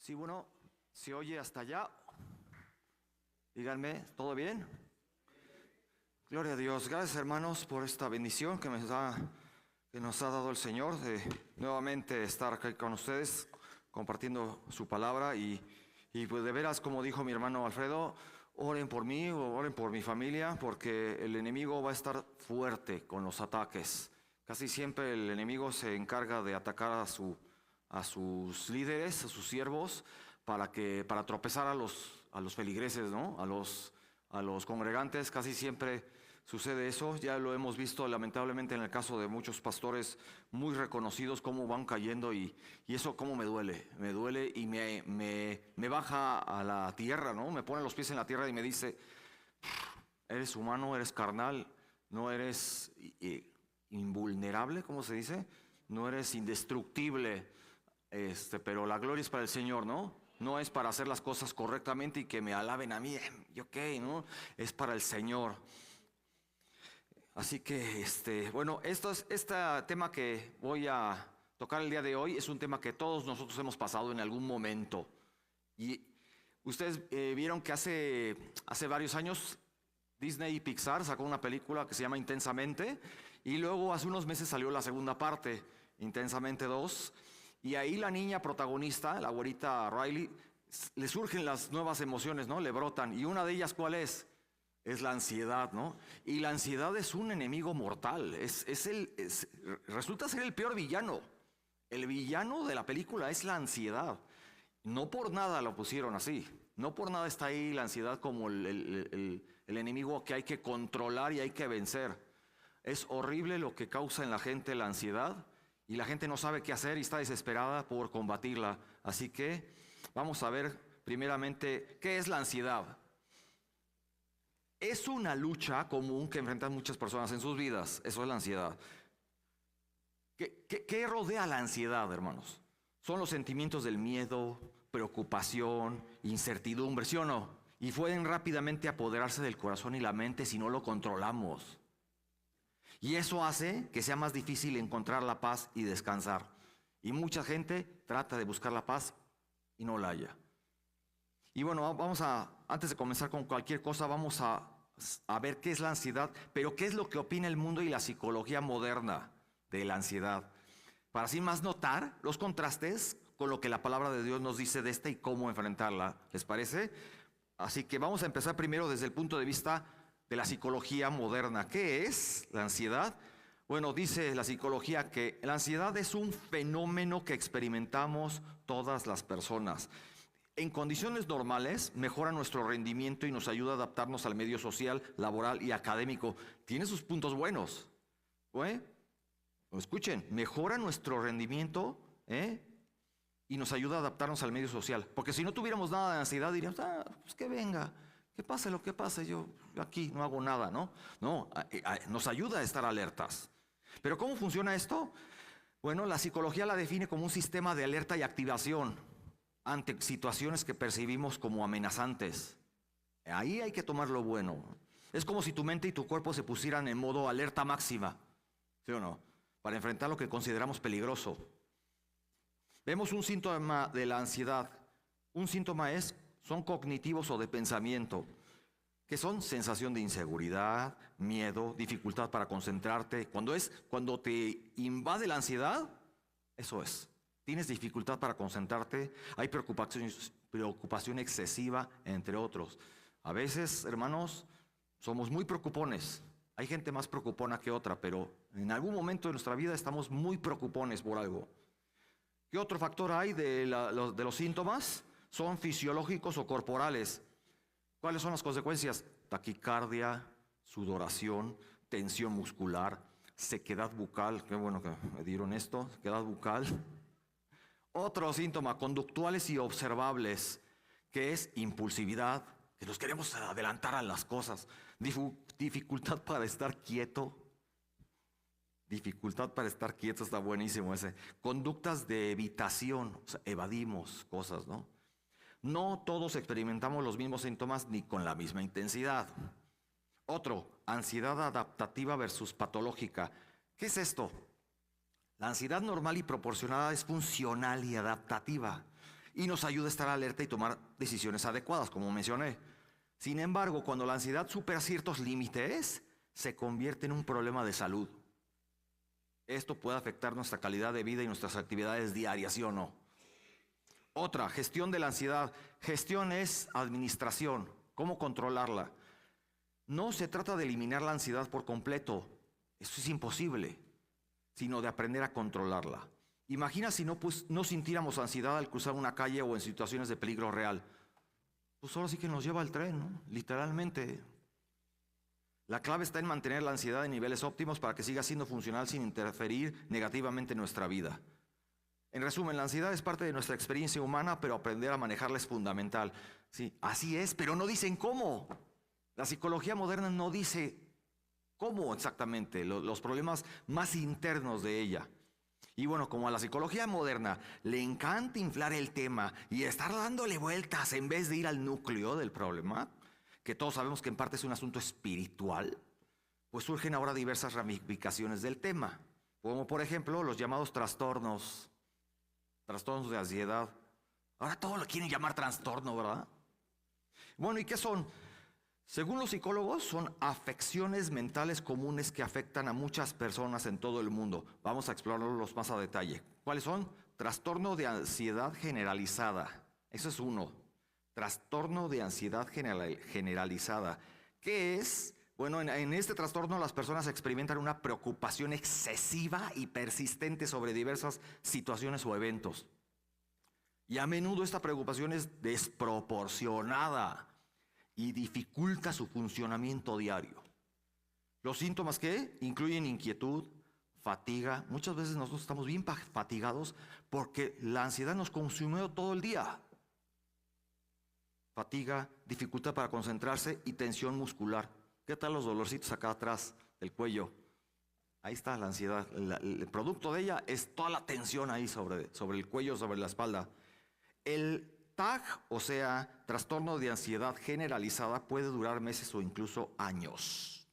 Sí, bueno, se oye hasta allá. Díganme, ¿todo bien? Gloria a Dios. Gracias, hermanos, por esta bendición que nos ha dado el Señor de nuevamente estar aquí con ustedes compartiendo su palabra y pues de veras, como dijo mi hermano Alfredo, oren por mí o oren por mi familia, porque el enemigo va a estar fuerte con los ataques. Casi siempre el enemigo se encarga de atacar a sus líderes, a sus siervos, para tropezar a los feligreses, ¿no? A los congregantes. Casi siempre sucede eso. Ya lo hemos visto lamentablemente en el caso de muchos pastores muy reconocidos, cómo van cayendo y eso cómo me duele y me baja a la tierra, ¿no? Me pone los pies en la tierra y me dice: eres humano, eres carnal, no eres invulnerable, ¿cómo se dice? No eres indestructible, pero la gloria es para el Señor, ¿no? No es para hacer las cosas correctamente y que me alaben a mí, ¿yo qué? ¿No? Es para el Señor. Así que, bueno, este tema que voy a tocar el día de hoy es un tema que todos nosotros hemos pasado en algún momento. Y ustedes vieron que hace varios años Disney y Pixar sacó una película que se llama Intensamente, y luego hace unos meses salió la segunda parte, Intensamente 2, y ahí la niña protagonista, la güerita Riley, le surgen las nuevas emociones, ¿no? Le brotan, y una de ellas, ¿cuál es? Es la ansiedad, ¿no? Y la ansiedad es un enemigo mortal, resulta ser el peor villano. El villano de la película es la ansiedad. No por nada lo pusieron así, no por nada está ahí la ansiedad como el enemigo que hay que controlar y hay que vencer. Es horrible lo que causa en la gente la ansiedad y la gente no sabe qué hacer y está desesperada por combatirla. Así que vamos a ver primeramente qué es la ansiedad. Es una lucha común que enfrentan muchas personas en sus vidas, eso es la ansiedad. ¿Qué rodea la ansiedad, hermanos? Son los sentimientos del miedo, preocupación, incertidumbre, ¿sí o no? Y pueden rápidamente apoderarse del corazón y la mente si no lo controlamos. Y eso hace que sea más difícil encontrar la paz y descansar. Y mucha gente trata de buscar la paz y no la halla. Y bueno, antes de comenzar con cualquier cosa, vamos a ver qué es la ansiedad, pero qué es lo que opina el mundo y la psicología moderna de la ansiedad. Para así más notar los contrastes con lo que la palabra de Dios nos dice de esta y cómo enfrentarla. ¿Les parece? Así que vamos a empezar primero desde el punto de vista de la psicología moderna. ¿Qué es la ansiedad? Bueno, dice la psicología que la ansiedad es un fenómeno que experimentamos todas las personas. En condiciones normales mejora nuestro rendimiento y nos ayuda a adaptarnos al medio social, laboral y académico. Tiene sus puntos buenos. Escuchen, mejora nuestro rendimiento y nos ayuda a adaptarnos al medio social. Porque si no tuviéramos nada de ansiedad, diríamos, pues que venga, que pase lo que pase, yo aquí no hago nada, ¿no? No, nos ayuda a estar alertas. ¿Pero cómo funciona esto? Bueno, la psicología la define como un sistema de alerta y activación ante situaciones que percibimos como amenazantes. Ahí hay que tomar lo bueno. Es como si tu mente y tu cuerpo se pusieran en modo alerta máxima, ¿sí o no? Para enfrentar lo que consideramos peligroso. Vemos un síntoma de la ansiedad. Un síntoma son cognitivos o de pensamiento, que son sensación de inseguridad, miedo, dificultad para concentrarte. Cuando te invade la ansiedad, eso es. Tienes dificultad para concentrarte, hay preocupación excesiva, entre otros. A veces, hermanos, somos muy preocupones. Hay gente más preocupona que otra, pero en algún momento de nuestra vida estamos muy preocupones por algo. ¿Qué otro factor hay de los síntomas? Son fisiológicos o corporales. ¿Cuáles son las consecuencias? Taquicardia, sudoración, tensión muscular, sequedad bucal. Qué bueno que me dieron esto, sequedad bucal. Otro síntoma, conductuales y observables, que es impulsividad, que nos queremos adelantar a las cosas. Dificultad para estar quieto. Dificultad para estar quieto, está buenísimo ese. Conductas de evitación, o sea, evadimos cosas, ¿no? No todos experimentamos los mismos síntomas ni con la misma intensidad. Otro, ansiedad adaptativa versus patológica. ¿Qué es esto? La ansiedad normal y proporcionada es funcional y adaptativa. y nos ayuda a estar alerta y tomar decisiones adecuadas, como mencioné. Sin embargo, cuando la ansiedad supera ciertos límites, se convierte en un problema de salud. Esto puede afectar nuestra calidad de vida y nuestras actividades diarias, ¿sí o no? Otra, gestión de la ansiedad. Gestión es administración. ¿Cómo controlarla? No se trata de eliminar la ansiedad por completo. Eso es imposible, sino de aprender a controlarla. Imagina si no sintiéramos ansiedad al cruzar una calle o en situaciones de peligro real. Pues ahora sí que nos lleva el tren, ¿no? Literalmente. La clave está en mantener la ansiedad en niveles óptimos para que siga siendo funcional sin interferir negativamente en nuestra vida. En resumen, la ansiedad es parte de nuestra experiencia humana, pero aprender a manejarla es fundamental. Sí, así es, pero no dicen cómo. La psicología moderna no dice cómo exactamente, los problemas más internos de ella. Y bueno, como a la psicología moderna le encanta inflar el tema y estar dándole vueltas en vez de ir al núcleo del problema, que todos sabemos que en parte es un asunto espiritual, pues surgen ahora diversas ramificaciones del tema, como por ejemplo los llamados trastornos de ansiedad. Ahora todo lo quieren llamar trastorno, ¿verdad? Bueno, ¿y qué son? Según los psicólogos, son afecciones mentales comunes que afectan a muchas personas en todo el mundo. Vamos a explorarlos más a detalle. ¿Cuáles son? Trastorno de ansiedad generalizada. Eso es uno. Trastorno de ansiedad generalizada. ¿Qué es? Bueno, en este trastorno las personas experimentan una preocupación excesiva y persistente sobre diversas situaciones o eventos. Y a menudo esta preocupación es desproporcionada y dificulta su funcionamiento diario. Los síntomas que incluyen inquietud, fatiga. Muchas veces nosotros estamos bien fatigados porque la ansiedad nos consumió todo el día. Fatiga, dificultad para concentrarse y tensión muscular. ¿Qué tal los dolorcitos acá atrás del cuello? Ahí está la ansiedad. El producto de ella es toda la tensión ahí sobre el cuello, sobre la espalda. El TAG, o sea, trastorno de ansiedad generalizada, puede durar meses o incluso años.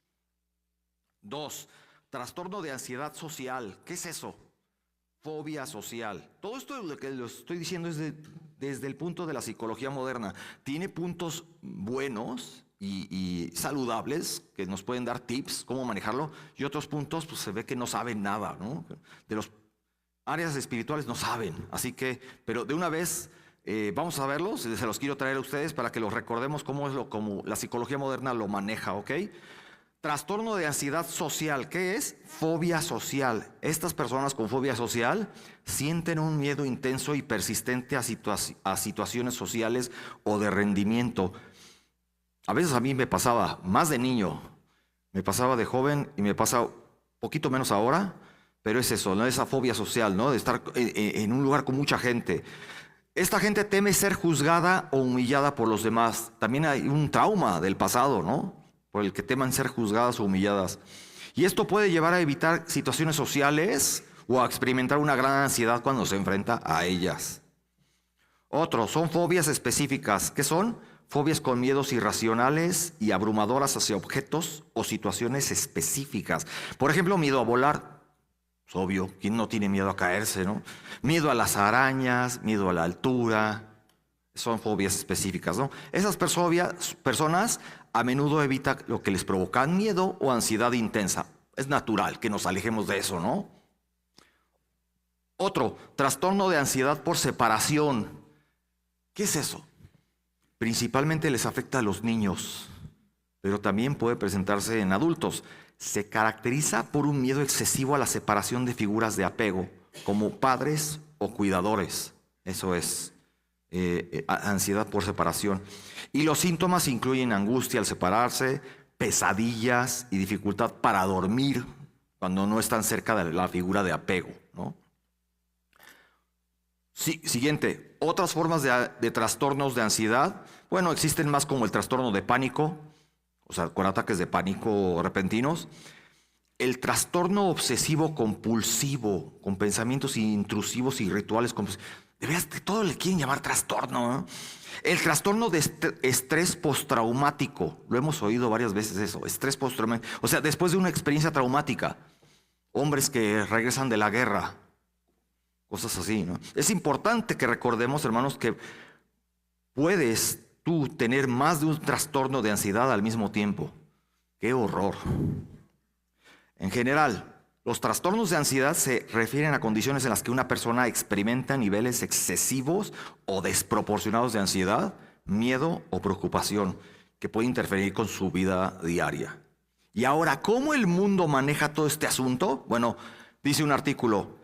2. Trastorno de ansiedad social. ¿Qué es eso? Fobia social. Todo esto lo que lo estoy diciendo es desde el punto de la psicología moderna. Tiene puntos buenos y saludables que nos pueden dar tips cómo manejarlo, y otros puntos pues se ve que no saben nada, ¿no? De los áreas espirituales no saben, así que, pero de una vez vamos a verlos, se los quiero traer a ustedes para que los recordemos cómo la psicología moderna lo maneja, ¿ok? Trastorno de ansiedad social. ¿Qué es? Fobia social. Estas personas con fobia social sienten un miedo intenso y persistente a situaciones sociales o de rendimiento. A veces a mí me pasaba, más de niño, me pasaba de joven y me pasa un poquito menos ahora, pero es eso, ¿no? Esa fobia social, ¿no? De estar en un lugar con mucha gente. Esta gente teme ser juzgada o humillada por los demás. También hay un trauma del pasado, ¿no? Por el que teman ser juzgadas o humilladas. Y esto puede llevar a evitar situaciones sociales o a experimentar una gran ansiedad cuando se enfrenta a ellas. Otros son fobias específicas. ¿Qué son? Fobias con miedos irracionales y abrumadoras hacia objetos o situaciones específicas. Por ejemplo, miedo a volar. Es obvio, ¿quién no tiene miedo a caerse, no? Miedo a las arañas, miedo a la altura. Son fobias específicas, ¿no? Esas personas a menudo evitan lo que les provoca miedo o ansiedad intensa. Es natural que nos alejemos de eso, ¿no? Otro, trastorno de ansiedad por separación. ¿Qué es eso? Principalmente les afecta a los niños, pero también puede presentarse en adultos. Se caracteriza por un miedo excesivo a la separación de figuras de apego, como padres o cuidadores. Eso es ansiedad por separación. Y los síntomas incluyen angustia al separarse, pesadillas y dificultad para dormir cuando no están cerca de la figura de apego, ¿no? Sí, siguiente, otras formas de trastornos de ansiedad. Bueno, existen más como el trastorno de pánico, o sea, con ataques de pánico repentinos. El trastorno obsesivo compulsivo, con pensamientos intrusivos y rituales compulsivos. De veras, todo le quieren llamar trastorno, ¿no? El trastorno de estrés postraumático. Lo hemos oído varias veces eso, estrés postraumático. O sea, después de una experiencia traumática. Hombres que regresan de la guerra cosas así, ¿no? Es importante que recordemos, hermanos, que puedes tú tener más de un trastorno de ansiedad al mismo tiempo. ¡Qué horror! En general, los trastornos de ansiedad se refieren a condiciones en las que una persona experimenta niveles excesivos o desproporcionados de ansiedad, miedo o preocupación que puede interferir con su vida diaria. Y ahora, ¿cómo el mundo maneja todo este asunto? Bueno, dice un artículo,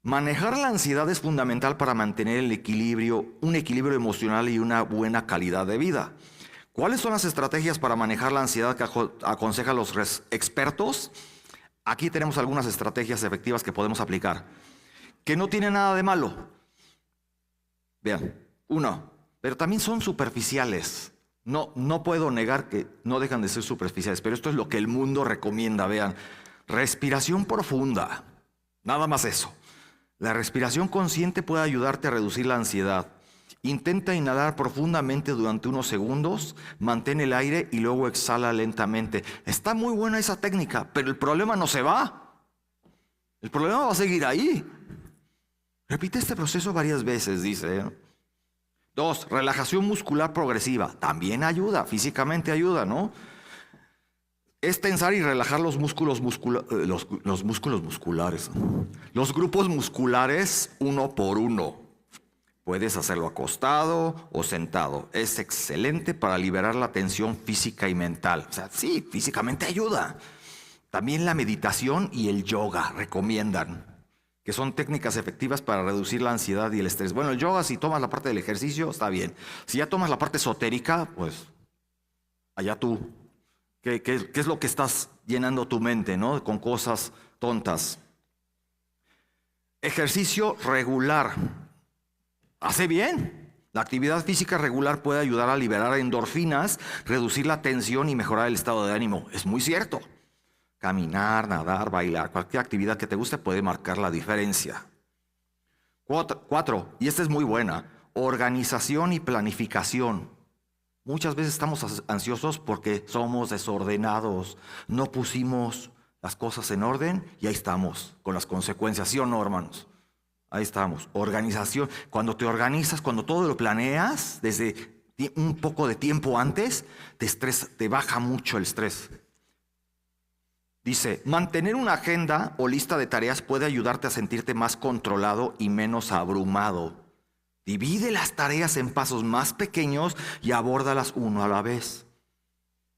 manejar la ansiedad es fundamental para mantener un equilibrio emocional y una buena calidad de vida. ¿Cuáles son las estrategias para manejar la ansiedad que aconsejan los expertos? Aquí tenemos algunas estrategias efectivas que podemos aplicar, que no tienen nada de malo. Vean, uno, pero también son superficiales. No puedo negar que no dejan de ser superficiales, pero esto es lo que el mundo recomienda. Vean, respiración profunda, nada más eso. La respiración consciente puede ayudarte a reducir la ansiedad. Intenta inhalar profundamente durante unos segundos, mantén el aire y luego exhala lentamente. Está muy buena esa técnica, pero el problema no se va. El problema va a seguir ahí. Repite este proceso varias veces, dice. 2, relajación muscular progresiva. También ayuda, físicamente ayuda, ¿no? Es tensar y relajar los músculos musculares. Los grupos musculares uno por uno. Puedes hacerlo acostado o sentado. Es excelente para liberar la tensión física y mental. O sea, sí, físicamente ayuda. También la meditación y el yoga recomiendan, que son técnicas efectivas para reducir la ansiedad y el estrés. Bueno, el yoga, si tomas la parte del ejercicio, está bien. Si ya tomas la parte esotérica, pues allá tú. ¿Qué es lo que estás llenando tu mente, ¿no? Con cosas tontas. Ejercicio regular. Hace bien. La actividad física regular puede ayudar a liberar endorfinas, reducir la tensión y mejorar el estado de ánimo. Es muy cierto. Caminar, nadar, bailar, cualquier actividad que te guste puede marcar la diferencia. 4, y esta es muy buena, organización y planificación. Muchas veces estamos ansiosos porque somos desordenados. No pusimos las cosas en orden y ahí estamos con las consecuencias, ¿sí o no, hermanos? Ahí estamos. Organización. Cuando te organizas, cuando todo lo planeas desde un poco de tiempo antes, te baja mucho el estrés. Dice, mantener una agenda o lista de tareas puede ayudarte a sentirte más controlado y menos abrumado. Divide las tareas en pasos más pequeños y abórdalas uno a la vez.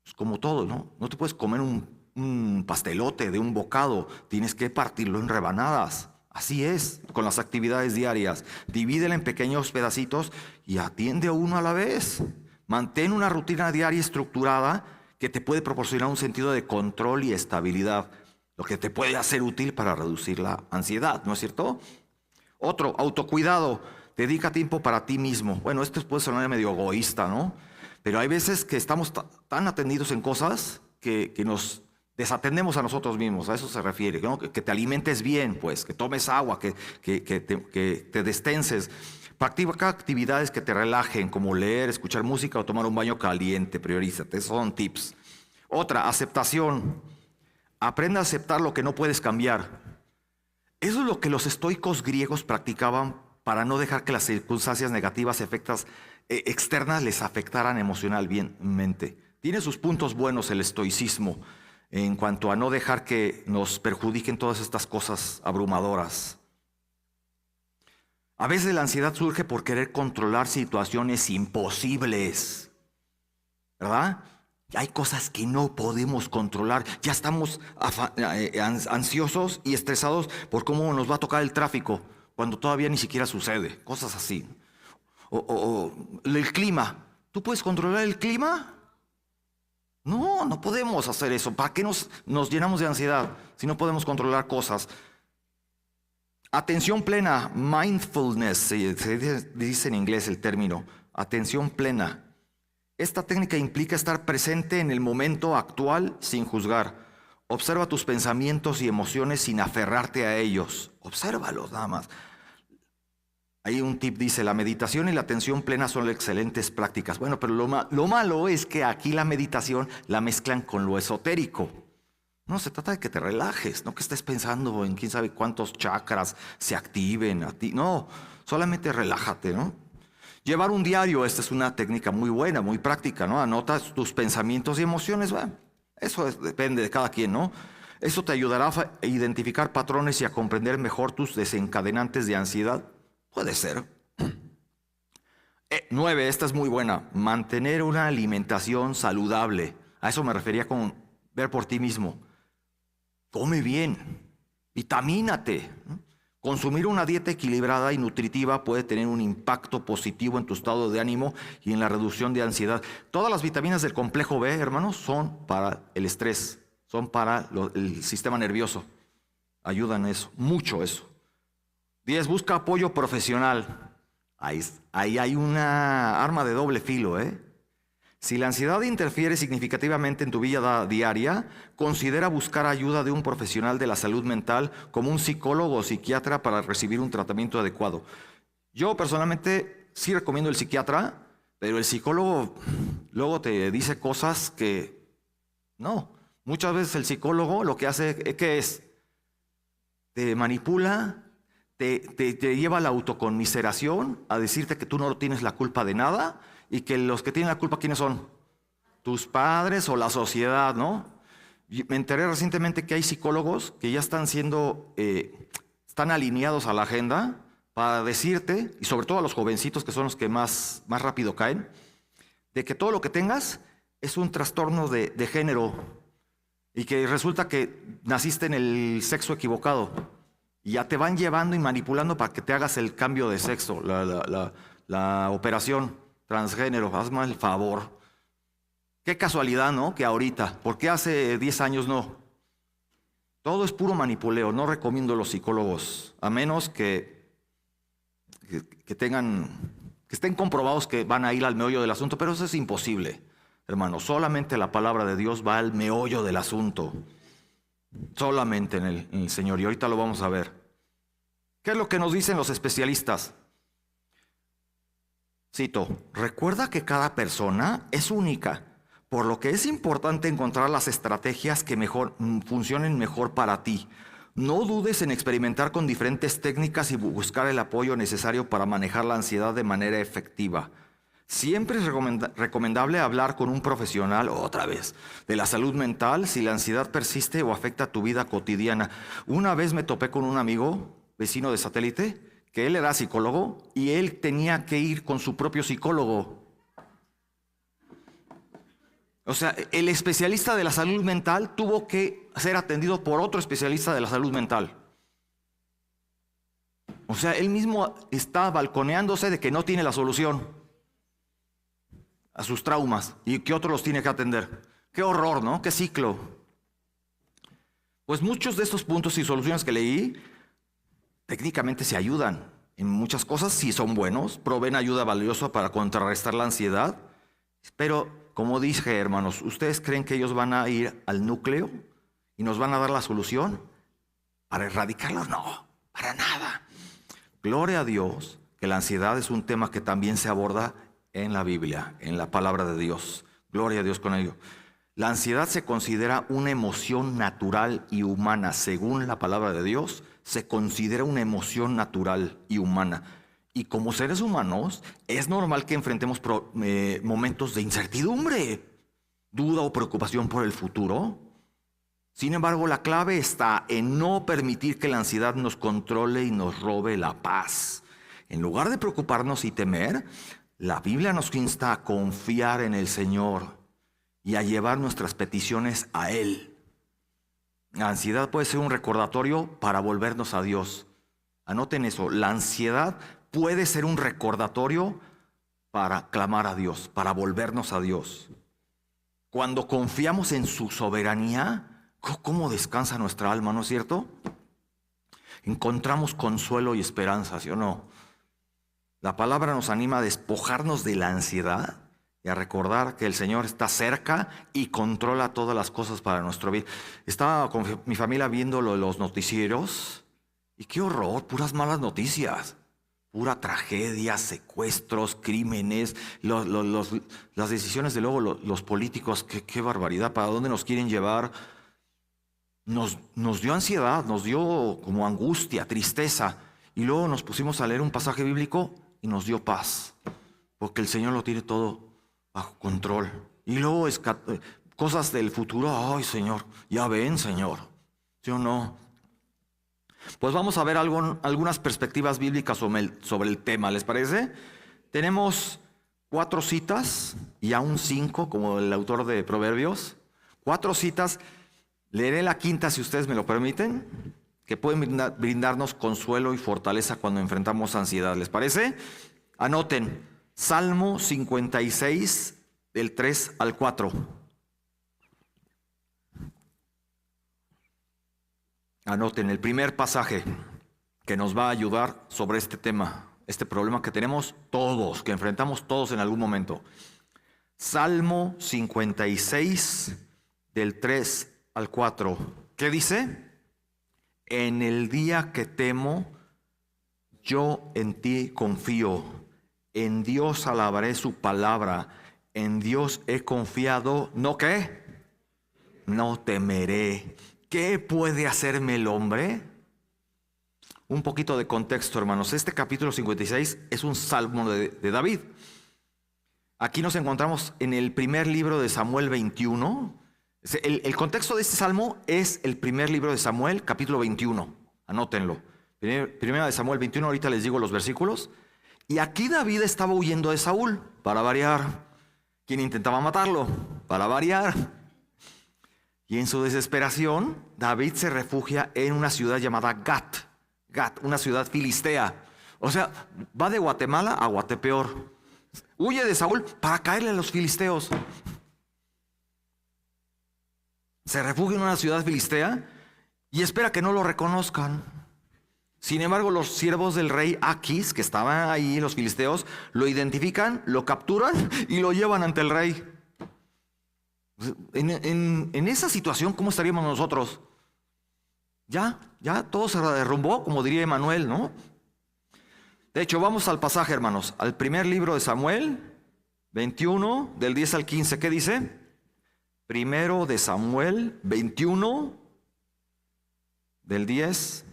Es como todo, ¿no? No te puedes comer un pastelote de un bocado, tienes que partirlo en rebanadas. Así es, con las actividades diarias. Divídela en pequeños pedacitos y atiende a uno a la vez. Mantén una rutina diaria estructurada que te puede proporcionar un sentido de control y estabilidad, lo que te puede hacer útil para reducir la ansiedad, ¿no es cierto? Otro, autocuidado. Dedica tiempo para ti mismo. Bueno, esto puede sonar medio egoísta, ¿no? Pero hay veces que estamos tan atendidos en cosas que nos desatendemos a nosotros mismos. A eso se refiere, ¿no? Que te alimentes bien, pues, que tomes agua, que te destenses. Practica actividades que te relajen, como leer, escuchar música o tomar un baño caliente. Priorízate, esos son tips. Otra, aceptación. Aprende a aceptar lo que no puedes cambiar. Eso es lo que los estoicos griegos practicaban para no dejar que las circunstancias negativas, externas les afectaran emocionalmente. Tiene sus puntos buenos el estoicismo en cuanto a no dejar que nos perjudiquen todas estas cosas abrumadoras. A veces la ansiedad surge por querer controlar situaciones imposibles, ¿verdad? Hay cosas que no podemos controlar. Ya estamos ansiosos y estresados por cómo nos va a tocar el tráfico, cuando todavía ni siquiera sucede. Cosas así. O el clima. ¿Tú puedes controlar el clima? No podemos hacer eso. ¿Para qué nos llenamos de ansiedad si no podemos controlar cosas? Atención plena, mindfulness, se dice en inglés el término, atención plena. Esta técnica implica estar presente en el momento actual sin juzgar. Observa tus pensamientos y emociones sin aferrarte a ellos. Obsérvalos nada más. Ahí un tip dice, la meditación y la atención plena son excelentes prácticas. Bueno, pero lo malo es que aquí la meditación la mezclan con lo esotérico. No, se trata de que te relajes, no que estés pensando en quién sabe cuántos chakras se activen a ti. No, solamente relájate, ¿no? Llevar un diario, esta es una técnica muy buena, muy práctica, ¿no? Anotas tus pensamientos y emociones, bueno, depende de cada quien, ¿no? Eso te ayudará a identificar patrones y a comprender mejor tus desencadenantes de ansiedad. Puede ser. 9, esta es muy buena. Mantener una alimentación saludable. A eso me refería con ver por ti mismo. Come bien, vitamínate. Consumir una dieta equilibrada y nutritiva puede tener un impacto positivo en tu estado de ánimo y en la reducción de ansiedad. Todas las vitaminas del complejo B, hermanos, son para el estrés, son para el sistema nervioso. Ayudan eso, mucho eso. 10, busca apoyo profesional. Ahí hay una arma de doble filo, ¿eh? Si la ansiedad interfiere significativamente en tu vida diaria, considera buscar ayuda de un profesional de la salud mental como un psicólogo o psiquiatra para recibir un tratamiento adecuado. Yo personalmente sí recomiendo el psiquiatra, pero el psicólogo luego te dice cosas que no. Muchas veces el psicólogo lo que hace, ¿qué es? Te manipula, te lleva a la autoconmiseración, a decirte que tú no tienes la culpa de nada y que los que tienen la culpa, ¿quiénes son? Tus padres o la sociedad, ¿no? Me enteré recientemente que hay psicólogos que ya están están alineados a la agenda para decirte, y sobre todo a los jovencitos que son los que más rápido caen, de que todo lo que tengas es un trastorno de género y que resulta que naciste en el sexo equivocado. Y ya te van llevando y manipulando para que te hagas el cambio de sexo, la operación transgénero. Hazme el favor. Qué casualidad, ¿no? Que ahorita. ¿Por qué hace 10 años no? Todo es puro manipuleo. No recomiendo a los psicólogos, a menos que estén comprobados que van a ir al meollo del asunto, pero eso es imposible, hermano. Solamente la palabra de Dios va al meollo del asunto. Solamente en el Señor. Y ahorita lo vamos a ver. ¿Qué es lo que nos dicen los especialistas? Cito, recuerda que cada persona es única, por lo que es importante encontrar las estrategias que funcionen mejor para ti. No dudes en experimentar con diferentes técnicas y buscar el apoyo necesario para manejar la ansiedad de manera efectiva. Siempre es recomendable hablar con un profesional, otra vez, de la salud mental si la ansiedad persiste o afecta tu vida cotidiana. Una vez me topé con un amigo, vecino de Satélite, que él era psicólogo y él tenía que ir con su propio psicólogo. O sea, el especialista de la salud mental tuvo que ser atendido por otro especialista de la salud mental. O sea, él mismo está balconeándose de que no tiene la solución a sus traumas y que otro los tiene que atender. Qué horror, ¿no? Qué ciclo. Pues muchos de estos puntos y soluciones que leí técnicamente se ayudan en muchas cosas, sí son buenos, proveen ayuda valiosa para contrarrestar la ansiedad, pero como dije, hermanos, ¿ustedes creen que ellos van a ir al núcleo y nos van a dar la solución para erradicarla? No, para nada. Gloria a Dios que la ansiedad es un tema que también se aborda en la Biblia, en la palabra de Dios. Gloria a Dios con ello. La ansiedad se considera una emoción natural y humana. Según la palabra de Dios, se considera una emoción natural y humana. Y como seres humanos, es normal que enfrentemos momentos de incertidumbre, duda o preocupación por el futuro. Sin embargo, la clave está en no permitir que la ansiedad nos controle y nos robe la paz. En lugar de preocuparnos y temer, la Biblia nos insta a confiar en el Señor y a llevar nuestras peticiones a Él. La ansiedad puede ser un recordatorio para volvernos a Dios. Anoten eso, la ansiedad puede ser un recordatorio para clamar a Dios, para volvernos a Dios. Cuando confiamos en su soberanía, ¿cómo descansa nuestra alma, no es cierto? Encontramos consuelo y esperanza, ¿sí o no? La palabra nos anima a despojarnos de la ansiedad y a recordar que el Señor está cerca y controla todas las cosas para nuestro bien. Estaba con mi familia viendo los noticieros y qué horror, puras malas noticias, pura tragedia, secuestros, crímenes, las decisiones de luego los políticos, qué barbaridad, ¿para dónde nos quieren llevar? nos dio ansiedad, nos dio como angustia, tristeza. Y luego nos pusimos a leer un pasaje bíblico y nos dio paz. Porque el Señor lo tiene todo bajo control. Y luego cosas del futuro, ay Señor, ya ven Señor, ¿sí o no? Pues vamos a ver algunas perspectivas bíblicas sobre el tema, ¿les parece? Tenemos 4 citas y aún 5, como el autor de Proverbios. 4 citas, leeré la quinta si ustedes me lo permiten, que pueden brindarnos consuelo y fortaleza cuando enfrentamos ansiedad, ¿les parece? Anoten, Salmo 56, del 3 al 4. Anoten el primer pasaje que nos va a ayudar sobre este tema, este problema que tenemos todos, que enfrentamos todos en algún momento. Salmo 56, del 3 al 4. ¿Qué dice? En el día que temo, yo en ti confío. En Dios alabaré su palabra. En Dios he confiado. ¿No qué? No temeré. ¿Qué puede hacerme el hombre? Un poquito de contexto, hermanos. Este capítulo 56 es un salmo de David. Aquí nos encontramos en el primer libro de Samuel 21. El contexto de este salmo es el primer libro de Samuel, capítulo 21. Anótenlo. Primera de Samuel 21, ahorita les digo los versículos. Y aquí David estaba huyendo de Saúl, para variar. Quien intentaba matarlo, para variar. Y en su desesperación, David se refugia en una ciudad llamada Gat, una ciudad filistea. O sea, va de Guatemala a Guatepeor. Huye de Saúl para caerle a los filisteos. Se refugia en una ciudad filistea y espera que no lo reconozcan. Sin embargo, los siervos del rey Aquis, que estaban ahí, los filisteos, lo identifican, lo capturan y lo llevan ante el rey. En esa situación, ¿cómo estaríamos nosotros? Ya todo se derrumbó, como diría Emanuel, ¿no? De hecho, vamos al pasaje, hermanos, al primer libro de Samuel, 21, del 10 al 15. ¿Qué dice? Primero de Samuel, 21, del 10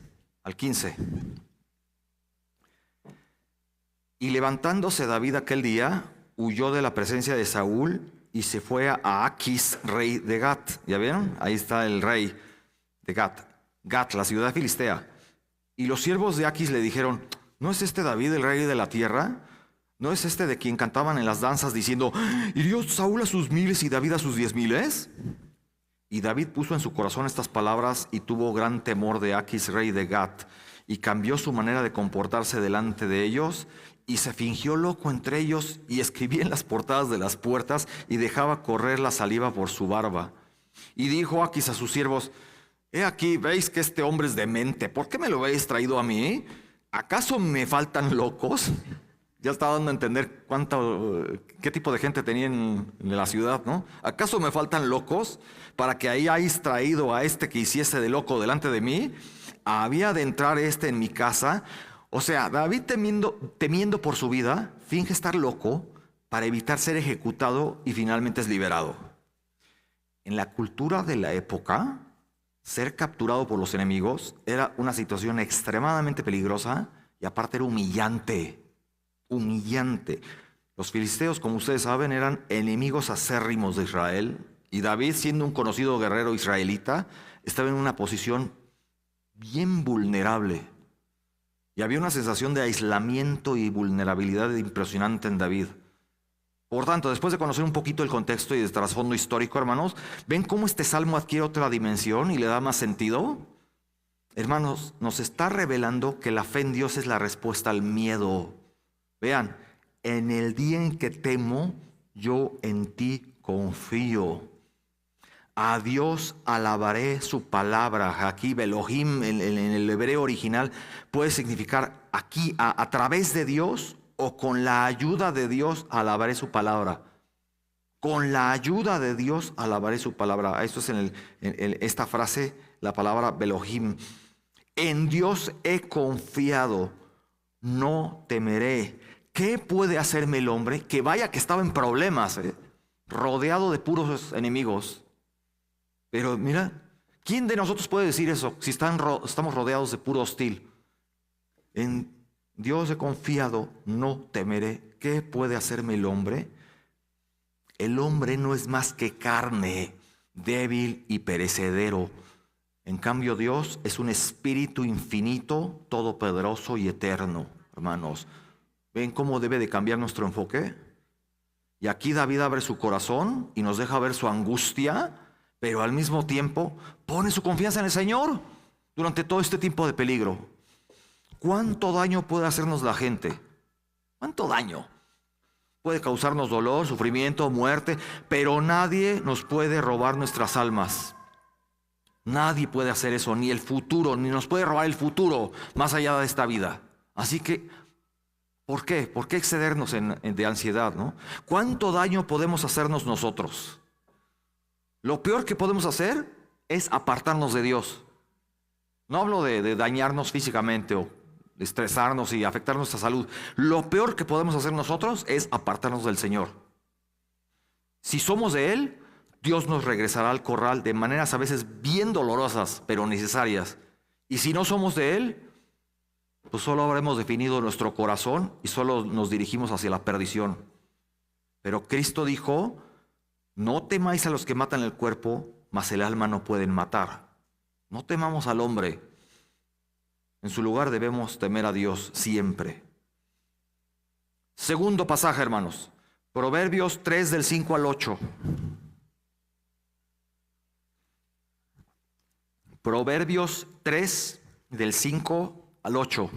al 15. Y levantándose David aquel día, huyó de la presencia de Saúl y se fue a Aquis, rey de Gat. ¿Ya vieron? Ahí está el rey de Gat. Gat, la ciudad filistea. Y los siervos de Aquis le dijeron, ¿no es este David el rey de la tierra? ¿No es este de quien cantaban en las danzas diciendo, hirió Saúl a sus 1000 y David a sus 10,000? Y David puso en su corazón estas palabras y tuvo gran temor de Aquis, rey de Gat, y cambió su manera de comportarse delante de ellos, y se fingió loco entre ellos, y escribía en las portadas de las puertas, y dejaba correr la saliva por su barba. Y dijo Aquis a sus siervos, he aquí, ¿veis que este hombre es demente? ¿Por qué me lo habéis traído a mí? ¿Acaso me faltan locos? Ya estaba dando a entender qué tipo de gente tenía en la ciudad, ¿no? ¿Acaso me faltan locos para que hayáis traído a este que hiciese de loco delante de mí? ¿Había de entrar este en mi casa? O sea, David temiendo por su vida, finge estar loco para evitar ser ejecutado y finalmente es liberado. En la cultura de la época, ser capturado por los enemigos era una situación extremadamente peligrosa y aparte era humillante. Humillante. Los filisteos, como ustedes saben, eran enemigos acérrimos de Israel, y David, siendo un conocido guerrero israelita, estaba en una posición bien vulnerable. Y había una sensación de aislamiento y vulnerabilidad impresionante en David. Por tanto, después de conocer un poquito el contexto y el trasfondo histórico, hermanos, ¿ven cómo este salmo adquiere otra dimensión y le da más sentido? Hermanos, nos está revelando que la fe en Dios es la respuesta al miedo. Vean, en el día en que temo, yo en ti confío. A Dios alabaré su palabra. Aquí, Elohim, en el hebreo original, puede significar aquí, a través de Dios o con la ayuda de Dios alabaré su palabra. Con la ayuda de Dios alabaré su palabra. Esto es en esta frase, la palabra Elohim. En Dios he confiado, no temeré. ¿Qué puede hacerme el hombre? Que vaya que estaba en problemas, rodeado de puros enemigos. Pero mira, ¿Quién de nosotros puede decir eso si estamos rodeados de puro hostil? En Dios he confiado, no temeré. ¿Qué puede hacerme el hombre? El hombre no es más que carne, débil y perecedero. En cambio, Dios es un espíritu infinito, todopoderoso y eterno, hermanos. ¿Ven cómo debe de cambiar nuestro enfoque? Y aquí David abre su corazón y nos deja ver su angustia, pero al mismo tiempo pone su confianza en el Señor durante todo este tiempo de peligro. ¿Cuánto daño puede hacernos la gente? ¿Cuánto daño? Puede causarnos dolor, sufrimiento, muerte, pero nadie nos puede robar nuestras almas. Nadie puede hacer eso, ni el futuro, ni nos puede robar el futuro más allá de esta vida. Así que, ¿por qué? ¿Por qué excedernos de ansiedad, no? ¿Cuánto daño podemos hacernos nosotros? Lo peor que podemos hacer es apartarnos de Dios. No hablo de dañarnos físicamente o de estresarnos y afectar nuestra salud. Lo peor que podemos hacer nosotros es apartarnos del Señor. Si somos de Él, Dios nos regresará al corral de maneras a veces bien dolorosas, pero necesarias. Y si no somos de Él, pues solo habremos definido nuestro corazón y solo nos dirigimos hacia la perdición. Pero Cristo dijo: no temáis a los que matan el cuerpo, mas el alma no pueden matar. No temamos al hombre. En su lugar debemos temer a Dios siempre. Segundo pasaje, hermanos. Proverbios 3 del 5 al 8. Proverbios 3 del 5 al 8.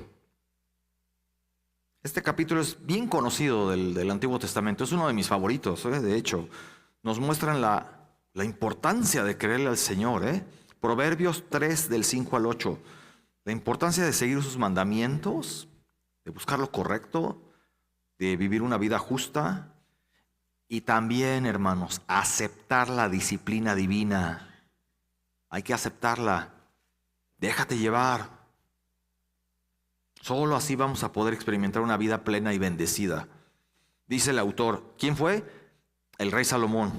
Este capítulo es bien conocido del Antiguo Testamento. Es uno de mis favoritos, de hecho. Nos muestran la importancia de creerle al Señor. Proverbios 3 del 5 al 8. La importancia de seguir sus mandamientos, de buscar lo correcto, de vivir una vida justa y también, hermanos, aceptar la disciplina divina. Hay que aceptarla. Déjate llevar. Solo así vamos a poder experimentar una vida plena y bendecida. Dice el autor, ¿quién fue? El rey Salomón.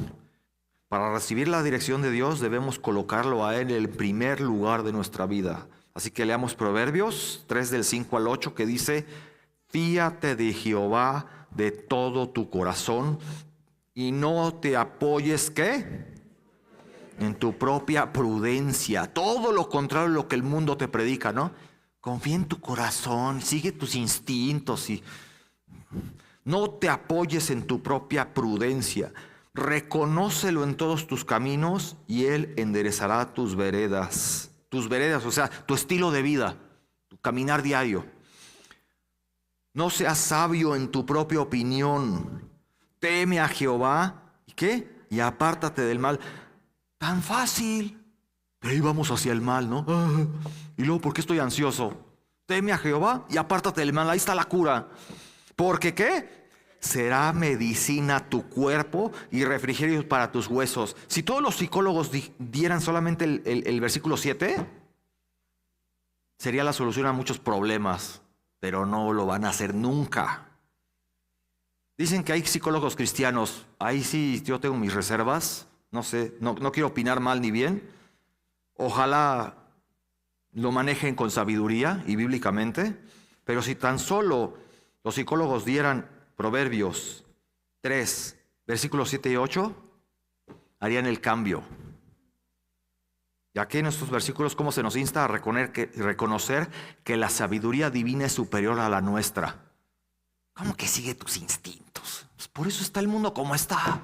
Para recibir la dirección de Dios debemos colocarlo a Él en el primer lugar de nuestra vida. Así que leamos Proverbios 3 del 5 al 8 que dice: fíate de Jehová de todo tu corazón y no te apoyes, ¿qué? En tu propia prudencia. Todo lo contrario a lo que el mundo te predica, ¿no? Confía en tu corazón, sigue tus instintos y no te apoyes en tu propia prudencia. Reconócelo en todos tus caminos y Él enderezará tus veredas. Tus veredas, o sea, tu estilo de vida, tu caminar diario. No seas sabio en tu propia opinión. Teme a Jehová. ¿Y qué? Y apártate del mal. Tan fácil. Pero ahí vamos hacia el mal, ¿no? Y luego, ¿por qué estoy ansioso? Teme a Jehová y apártate del mal. Ahí está la cura. Porque ¿qué? Será medicina tu cuerpo y refrigerio para tus huesos. Si todos los psicólogos dieran solamente el versículo 7, sería la solución a muchos problemas, pero no lo van a hacer nunca. Dicen que hay psicólogos cristianos. Ahí sí yo tengo mis reservas. No sé, no quiero opinar mal ni bien. Ojalá lo manejen con sabiduría y bíblicamente. Pero si tan solo los psicólogos dieran Proverbios 3, versículos 7 y 8, harían el cambio. Y aquí en estos versículos, ¿cómo se nos insta a reconocer que la sabiduría divina es superior a la nuestra? ¿Cómo que sigue tus instintos? Pues por eso está el mundo como está.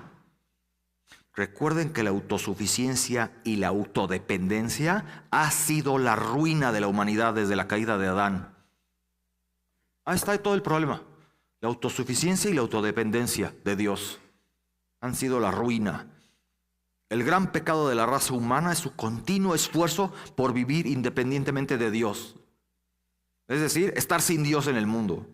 Recuerden que la autosuficiencia y la autodependencia ha sido la ruina de la humanidad desde la caída de Adán. Ahí está todo el problema. La autosuficiencia y la autodependencia de Dios han sido la ruina. El gran pecado de la raza humana es su continuo esfuerzo por vivir independientemente de Dios. Es decir, estar sin Dios en el mundo.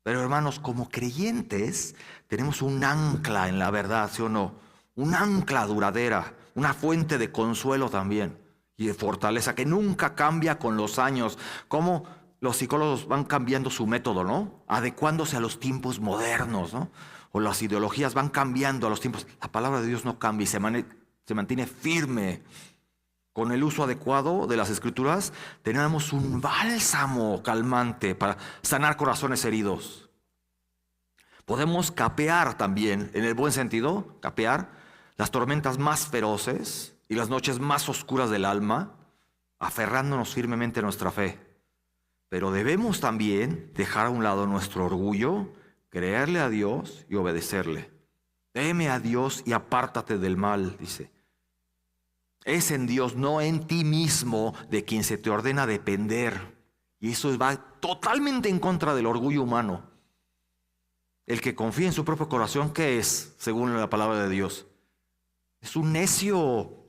Pero hermanos, como creyentes tenemos un ancla en la verdad, ¿sí o no? Un ancla duradera, una fuente de consuelo también y de fortaleza que nunca cambia con los años. Como los psicólogos van cambiando su método, ¿no? Adecuándose a los tiempos modernos, ¿no? O las ideologías van cambiando a los tiempos. La palabra de Dios no cambia y se mantiene firme. con el uso adecuado de las Escrituras, tenemos un bálsamo calmante para sanar corazones heridos. Podemos capear también, en el buen sentido, capear las tormentas más feroces y las noches más oscuras del alma, aferrándonos firmemente a nuestra fe. Pero debemos también dejar a un lado nuestro orgullo, creerle a Dios y obedecerle. Teme a Dios y apártate del mal, dice. Es en Dios, no en ti mismo, de quien se te ordena depender. Y eso va totalmente en contra del orgullo humano. El que confía en su propio corazón, ¿qué es? Según la palabra de Dios. Es un necio.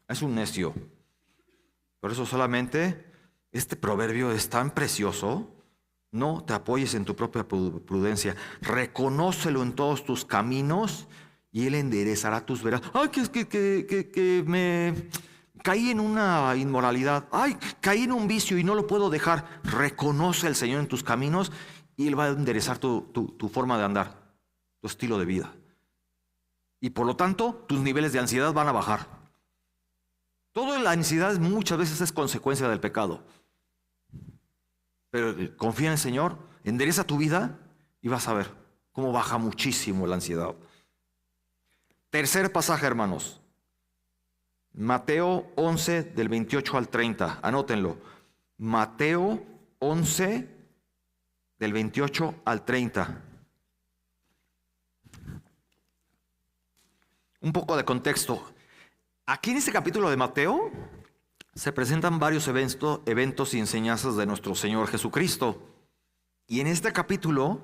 Es un necio. Por eso solamente este proverbio es tan precioso. No te apoyes en tu propia prudencia. Reconócelo en todos tus caminos y Él enderezará tus veredas. Ay, que me caí en una inmoralidad. Ay, caí en un vicio y no lo puedo dejar. Reconoce al Señor en tus caminos y Él va a enderezar tu forma de andar, tu estilo de vida. Y por lo tanto, tus niveles de ansiedad van a bajar. Toda la ansiedad muchas veces es consecuencia del pecado. Pero confía en el Señor, endereza tu vida y vas a ver cómo baja muchísimo la ansiedad. Tercer pasaje, hermanos. Mateo 11, del 28 al 30. Anótenlo. Mateo 11, del 28 al 30. Un poco de contexto. Aquí en este capítulo de Mateo se presentan varios eventos y enseñanzas de nuestro Señor Jesucristo. Y en este capítulo,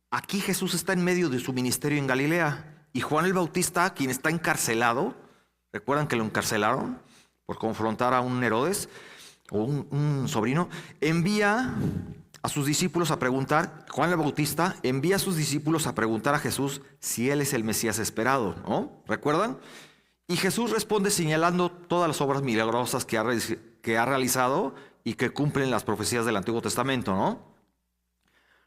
aquí Jesús está en medio de su ministerio en Galilea. Y Juan el Bautista, quien está encarcelado, ¿recuerdan que lo encarcelaron por confrontar a un Herodes o un sobrino? Envía a sus discípulos a preguntar, Juan el Bautista envía a sus discípulos a preguntar a Jesús si Él es el Mesías esperado, ¿no? ¿Recuerdan? Y Jesús responde señalando todas las obras milagrosas que ha realizado y que cumplen las profecías del Antiguo Testamento, ¿no?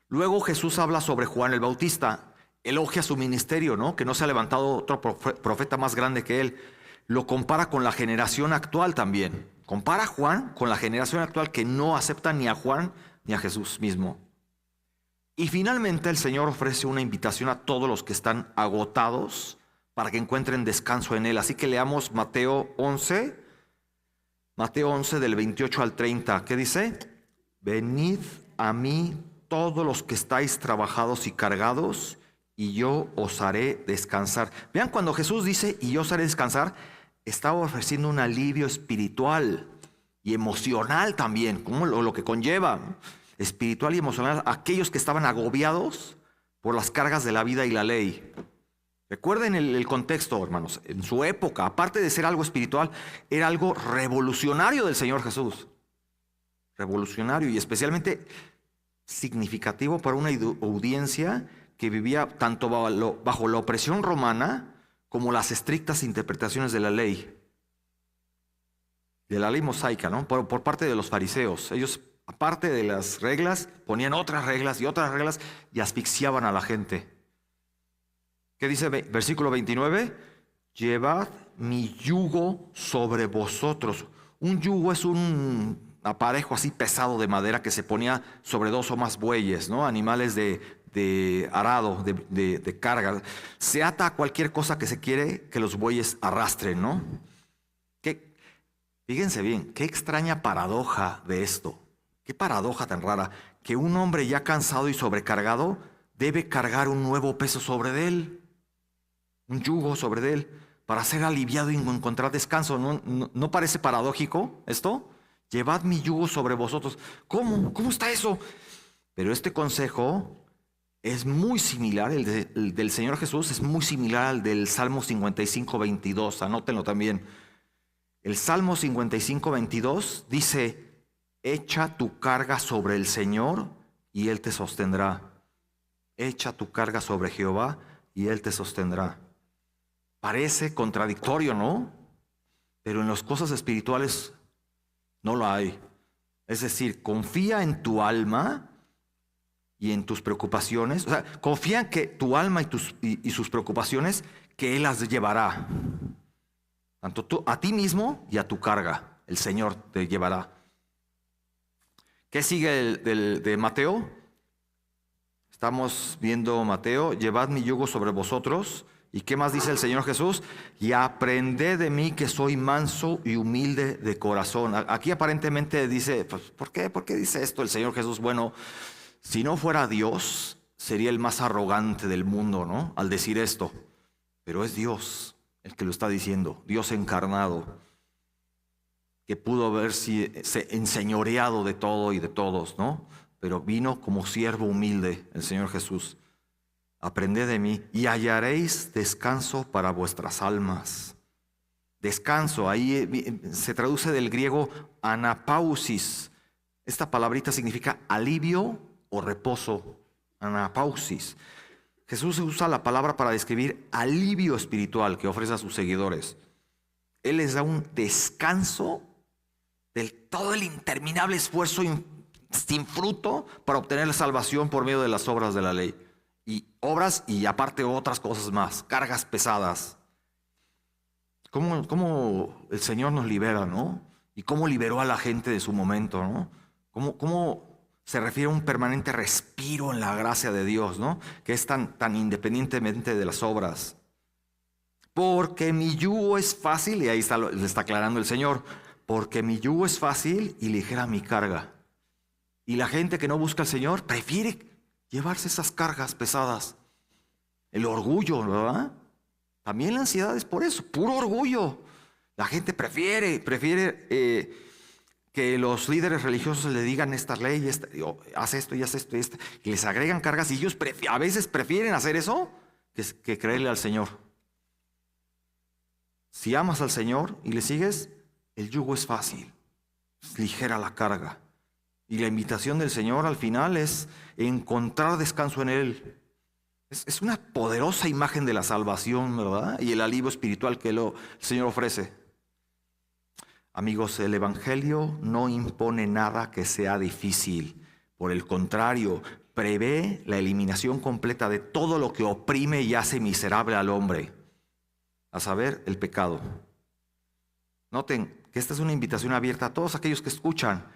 Luego Jesús habla sobre Juan el Bautista, elogia su ministerio, ¿no? Que no se ha levantado otro profeta más grande que él. Lo compara con la generación actual también. Compara a Juan con la generación actual que no acepta ni a Juan ni a Jesús mismo. Y finalmente el Señor ofrece una invitación a todos los que están agotados para que encuentren descanso en Él. Así que leamos Mateo 11 del 28 al 30. ¿Qué dice? Venid a mí todos los que estáis trabajados y cargados, y yo os haré descansar. Vean, cuando Jesús dice, y yo os haré descansar, estaba ofreciendo un alivio espiritual y emocional también, como lo que conlleva, espiritual y emocional, a aquellos que estaban agobiados por las cargas de la vida y la ley. Recuerden el contexto, hermanos. En su época, aparte de ser algo espiritual, era algo revolucionario del Señor Jesús. Revolucionario y especialmente significativo para una audiencia que vivía tanto bajo la opresión romana como las estrictas interpretaciones de la ley mosaica, ¿no? Por parte de los fariseos. Ellos, aparte de las reglas, ponían otras reglas y asfixiaban a la gente. ¿Qué dice versículo 29? Llevad mi yugo sobre vosotros. Un yugo es un aparejo así pesado de madera que se ponía sobre dos o más bueyes, ¿no? Animales de arado, de carga. Se ata a cualquier cosa que se quiere que los bueyes arrastren, ¿no? Fíjense bien, qué extraña paradoja de esto. Qué paradoja tan rara, que un hombre ya cansado y sobrecargado debe cargar un nuevo peso sobre él, un yugo sobre él, para ser aliviado y encontrar descanso. ¿No parece paradójico esto? Llevad mi yugo sobre vosotros. ¿Cómo? ¿Cómo está eso? Pero este consejo es muy similar, el del Señor Jesús es muy similar al del Salmo 55, 22. Anótenlo también. El Salmo 55, 22 dice: echa tu carga sobre el Señor y Él te sostendrá. Echa tu carga sobre Jehová y Él te sostendrá. Parece contradictorio, ¿no? Pero en las cosas espirituales no lo hay. Es decir, confía en tu alma y en tus preocupaciones. O sea, confía en que tu alma y sus preocupaciones, que Él las llevará. Tanto tú, a ti mismo y a tu carga, el Señor te llevará. ¿Qué sigue de Mateo? Estamos viendo Mateo, llevad mi yugo sobre vosotros. ¿Y qué más dice el Señor Jesús? Y aprended de mí que soy manso y humilde de corazón. Aquí aparentemente dice, pues, ¿por qué? ¿Por qué dice esto el Señor Jesús? Bueno, si no fuera Dios, sería el más arrogante del mundo, ¿no? Al decir esto. Pero es Dios el que lo está diciendo, Dios encarnado, que pudo haberse enseñoreado de todo y de todos, ¿no? Pero vino como siervo humilde el Señor Jesús. Aprended de mí y hallaréis descanso para vuestras almas. Descanso, ahí se traduce del griego anapausis. Esta palabrita significa alivio o reposo. Anapausis. Jesús usa la palabra para describir alivio espiritual que ofrece a sus seguidores. Él les da un descanso del todo el interminable esfuerzo sin fruto para obtener la salvación por medio de las obras de la ley. Y obras y aparte otras cosas más, cargas pesadas. ¿Cómo el Señor nos libera, ¿no? Y cómo liberó a la gente de su momento, ¿no? ¿Cómo se refiere a un permanente respiro en la gracia de Dios, ¿no? Que es tan independientemente de las obras. Porque mi yugo es fácil, y ahí le está aclarando el Señor, porque mi yugo es fácil y ligera mi carga. Y la gente que no busca al Señor prefiere llevarse esas cargas pesadas. El orgullo, ¿verdad? También la ansiedad es por eso, puro orgullo. La gente prefiere que los líderes religiosos le digan esta ley, haz esto y haz esto y esto, y les agregan cargas y ellos a veces prefieren hacer eso que creerle al Señor. Si amas al Señor y le sigues, el yugo es fácil, es ligera la carga. Y la invitación del Señor al final es encontrar descanso en Él. Es una poderosa imagen de la salvación, ¿verdad? Y el alivio espiritual que el Señor ofrece. Amigos, el Evangelio no impone nada que sea difícil. Por el contrario, prevé la eliminación completa de todo lo que oprime y hace miserable al hombre, a saber, el pecado. Noten que esta es una invitación abierta a todos aquellos que escuchan,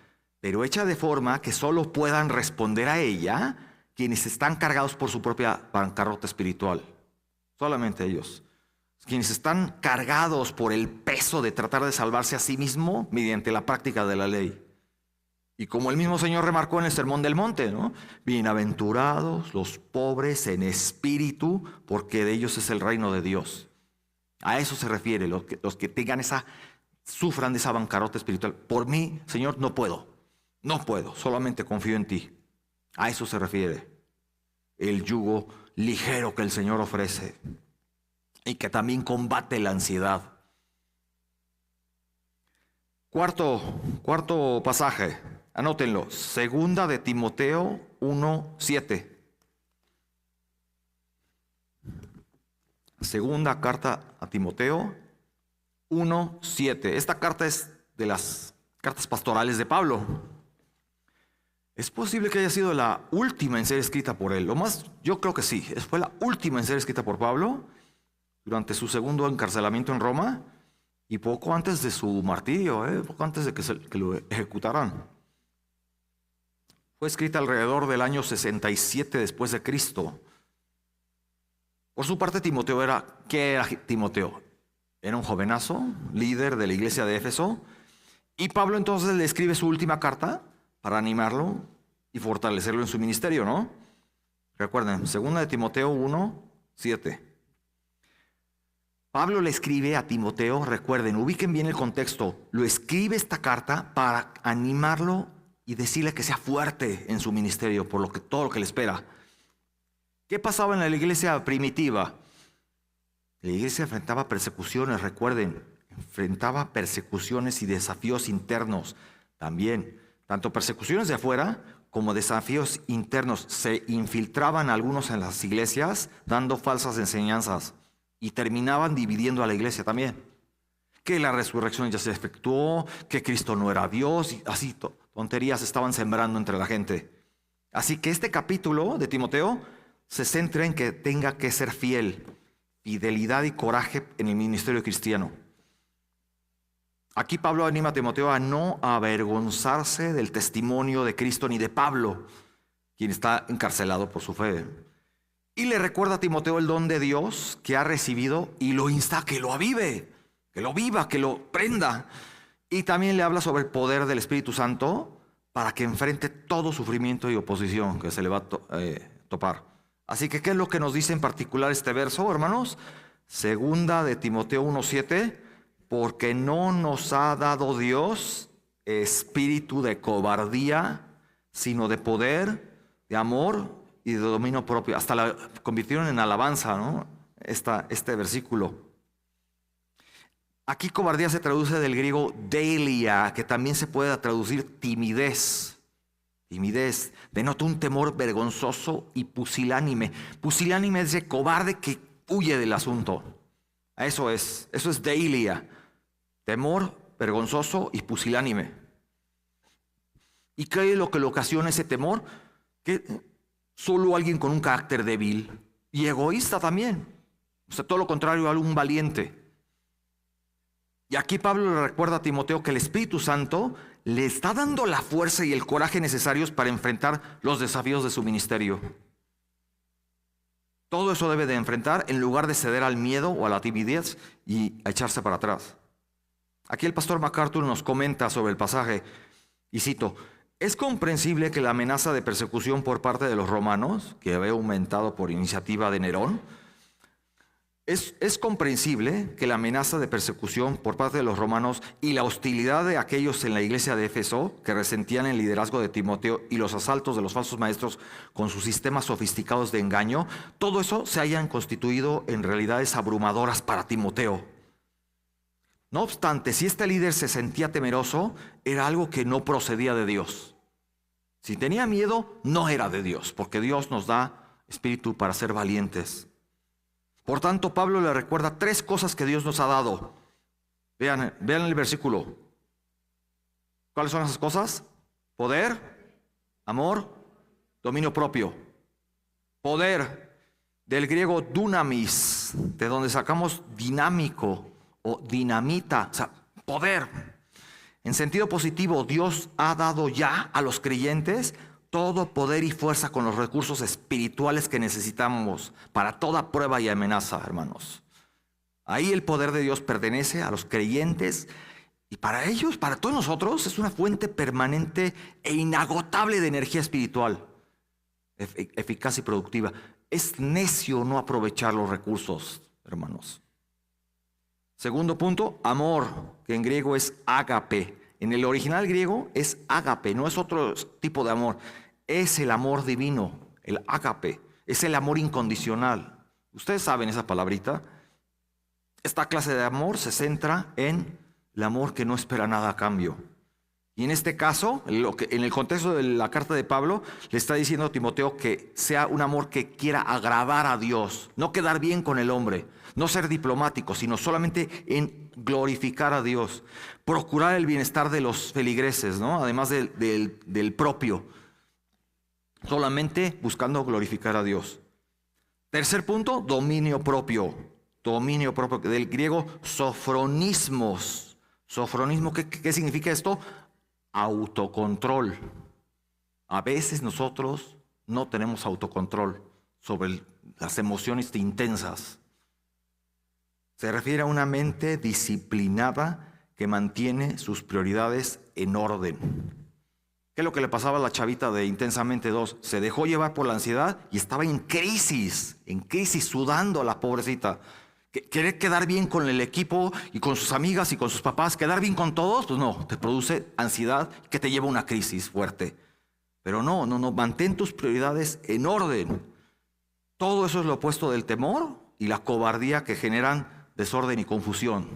pero hecha de forma que solo puedan responder a ella quienes están cargados por su propia bancarrota espiritual. Solamente ellos. Quienes están cargados por el peso de tratar de salvarse a sí mismo mediante la práctica de la ley. Y como el mismo Señor remarcó en el Sermón del Monte, ¿no? Bienaventurados los pobres en espíritu, porque de ellos es el reino de Dios. A eso se refiere, los que tengan sufran de esa bancarrota espiritual. Por mí, Señor, no puedo, solamente confío en ti. A eso se refiere el yugo ligero que el Señor ofrece y que también combate la ansiedad. Cuarto pasaje, anótenlo, segunda de Timoteo 1:7. Segunda carta a Timoteo 1:7. Esta carta es de las cartas pastorales de Pablo. Es posible que haya sido la última en ser escrita por él. Yo creo que sí. Fue la última en ser escrita por Pablo durante su segundo encarcelamiento en Roma y poco antes de su martirio, poco antes de que lo ejecutaran. Fue escrita alrededor del año 67 después de Cristo. Por su parte, ¿qué era Timoteo? Era un jovenazo, líder de la iglesia de Éfeso, y Pablo entonces le escribe su última carta para animarlo y fortalecerlo en su ministerio, ¿no? Recuerden, 2 de Timoteo 1:7. Pablo le escribe a Timoteo, recuerden, ubiquen bien el contexto, lo escribe esta carta para animarlo y decirle que sea fuerte en su ministerio por todo lo que le espera. ¿Qué pasaba en la iglesia primitiva? La iglesia enfrentaba persecuciones, recuerden, enfrentaba persecuciones y desafíos internos también. Tanto persecuciones de afuera como desafíos internos. Se infiltraban algunos en las iglesias dando falsas enseñanzas y terminaban dividiendo a la iglesia también. Que la resurrección ya se efectuó, que Cristo no era Dios, y así tonterías estaban sembrando entre la gente. Así que este capítulo de Timoteo se centra en que tenga que ser fiel, fidelidad y coraje en el ministerio cristiano. Aquí Pablo anima a Timoteo a no avergonzarse del testimonio de Cristo ni de Pablo, quien está encarcelado por su fe. Y le recuerda a Timoteo el don de Dios que ha recibido y lo insta a que lo avive, que lo viva, que lo prenda. Y también le habla sobre el poder del Espíritu Santo para que enfrente todo sufrimiento y oposición que se le va a topar. Así que, ¿qué es lo que nos dice en particular este verso, hermanos? Segunda de Timoteo 1:7, porque no nos ha dado Dios espíritu de cobardía, sino de poder, de amor y de dominio propio. Hasta la convirtieron en alabanza, ¿no? Este versículo. Aquí cobardía se traduce del griego deilia, que también se puede traducir timidez. Timidez denota un temor vergonzoso y pusilánime. Pusilánime es de cobarde que huye del asunto. Eso es deilia. Temor vergonzoso y pusilánime. ¿Y qué es lo que le ocasiona ese temor? Que solo alguien con un carácter débil y egoísta también. O sea, todo lo contrario a un valiente. Y aquí Pablo le recuerda a Timoteo que el Espíritu Santo le está dando la fuerza y el coraje necesarios para enfrentar los desafíos de su ministerio. Todo eso debe de enfrentar en lugar de ceder al miedo o a la timidez y a echarse para atrás. Aquí el pastor MacArthur nos comenta sobre el pasaje, y cito: es comprensible que la amenaza de persecución por parte de los romanos, que había aumentado por iniciativa de Nerón, es comprensible que la amenaza de persecución por parte de los romanos y la hostilidad de aquellos en la iglesia de Éfeso que resentían el liderazgo de Timoteo y los asaltos de los falsos maestros con sus sistemas sofisticados de engaño, todo eso se hayan constituido en realidades abrumadoras para Timoteo. No obstante, si este líder se sentía temeroso, era algo que no procedía de Dios. Si tenía miedo, no era de Dios, porque Dios nos da espíritu para ser valientes. Por tanto, Pablo le recuerda 3 cosas que Dios nos ha dado. Vean el versículo. ¿Cuáles son esas cosas? Poder, amor, dominio propio. Poder, del griego dunamis, de donde sacamos dinámico o dinamita, o sea, poder. En sentido positivo, Dios ha dado ya a los creyentes todo poder y fuerza con los recursos espirituales que necesitamos para toda prueba y amenaza, hermanos. Ahí el poder de Dios pertenece a los creyentes y para ellos, para todos nosotros, es una fuente permanente e inagotable de energía espiritual, eficaz y productiva. Es necio no aprovechar los recursos, hermanos. Segundo punto, amor, que en griego es ágape. En el original griego es ágape, no es otro tipo de amor. Es el amor divino, el ágape. Es el amor incondicional. Ustedes saben esa palabrita. Esta clase de amor se centra en el amor que no espera nada a cambio. Y en este caso, en el contexto de la carta de Pablo, le está diciendo a Timoteo que sea un amor que quiera agradar a Dios, no quedar bien con el hombre, no ser diplomático, sino solamente en glorificar a Dios, procurar el bienestar de los feligreses, ¿no? Además del propio, solamente buscando glorificar a Dios. Tercer punto, dominio propio, del griego sofronismos. Sofronismo, ¿qué significa esto? Autocontrol. A veces nosotros no tenemos autocontrol sobre las emociones intensas. Se refiere a una mente disciplinada que mantiene sus prioridades en orden. ¿Qué es lo que le pasaba a la chavita de Intensamente 2? Se dejó llevar por la ansiedad y estaba en crisis, sudando la pobrecita. Querer quedar bien con el equipo y con sus amigas y con sus papás, quedar bien con todos, pues no, te produce ansiedad que te lleva a una crisis fuerte. Pero no, mantén tus prioridades en orden. Todo eso es lo opuesto del temor y la cobardía que generan desorden y confusión.